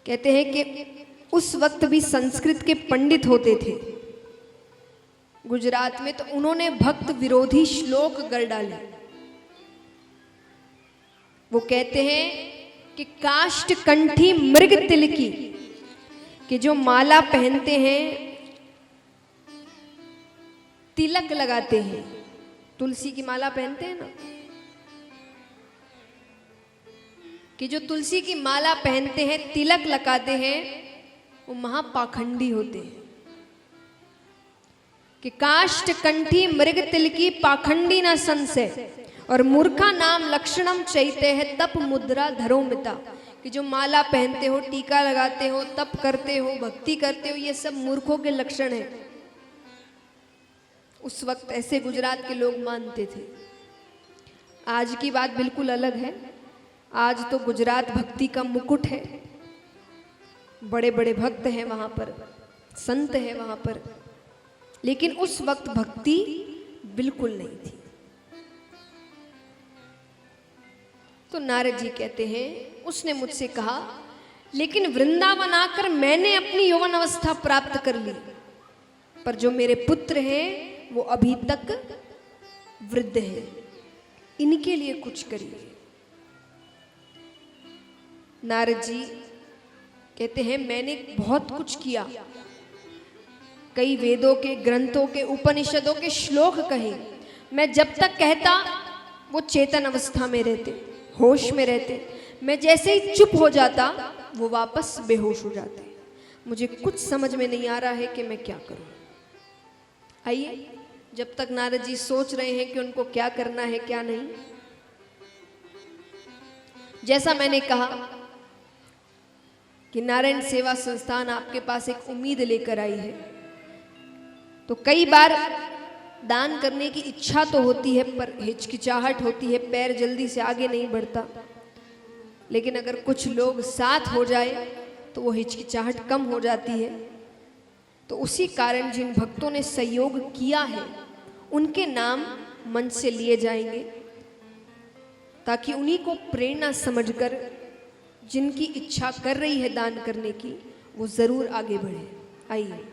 कहते हैं कि उस वक्त भी संस्कृत के पंडित होते थे गुजरात में, तो उन्होंने भक्त विरोधी श्लोक गढ़ डाले। वो कहते हैं कि काष्ठ कंठी मृग तिलकी, कि जो माला पहनते हैं, तिलक लगाते हैं, तुलसी की माला पहनते हैं ना, कि जो तुलसी की माला पहनते हैं, तिलक लगाते हैं, वो महापाखंडी होते हैं। कि काष्ठ कंठी मृग तिलकी पाखंडी न संशय, और मूर्खा नाम लक्षणम चैते है तप मुद्रा धरो मिता, कि जो माला पहनते हो, टीका लगाते हो, तप करते हो, भक्ति करते हो, ये सब मूर्खों के लक्षण है। उस वक्त ऐसे गुजरात के लोग मानते थे। आज की बात बिल्कुल अलग है। आज तो गुजरात भक्ति का मुकुट है, बड़े बड़े भक्त हैं वहां पर, संत हैं वहां पर, लेकिन उस वक्त भक्ति बिल्कुल नहीं थी। तो नारद जी कहते हैं, उसने मुझसे कहा, लेकिन वृंदावन आकर मैंने अपनी यौवन अवस्था प्राप्त कर ली, पर जो मेरे पुत्र हैं वो अभी तक वृद्ध हैं, इनके लिए कुछ करिए। नारद जी कहते हैं, मैंने बहुत कुछ किया, कई वेदों के, ग्रंथों के, उपनिषदों के श्लोक कहे। मैं जब तक कहता वो चेतन अवस्था में रहते, होश में रहते। मैं जैसे ही चुप हो जाता वो वापस बेहोश हो जाते। मुझे कुछ समझ में नहीं आ रहा है कि मैं क्या करूं। आइए, जब तक नारद जी सोच रहे हैं कि उनको क्या करना है क्या नहीं, जैसा मैंने कहा कि नारायण सेवा संस्थान आपके पास एक उम्मीद लेकर आई है। तो कई बार दान करने की इच्छा तो होती है, पर हिचकिचाहट होती है, पैर जल्दी से आगे नहीं बढ़ता। लेकिन अगर कुछ लोग साथ हो जाए तो वो हिचकिचाहट कम हो जाती है। तो उसी कारण जिन भक्तों ने सहयोग किया है उनके नाम मंच से लिए जाएंगे, ताकि उन्हीं को प्रेरणा समझकर जिनकी इच्छा कर रही है दान करने की, वो जरूर आगे बढ़े। आइए।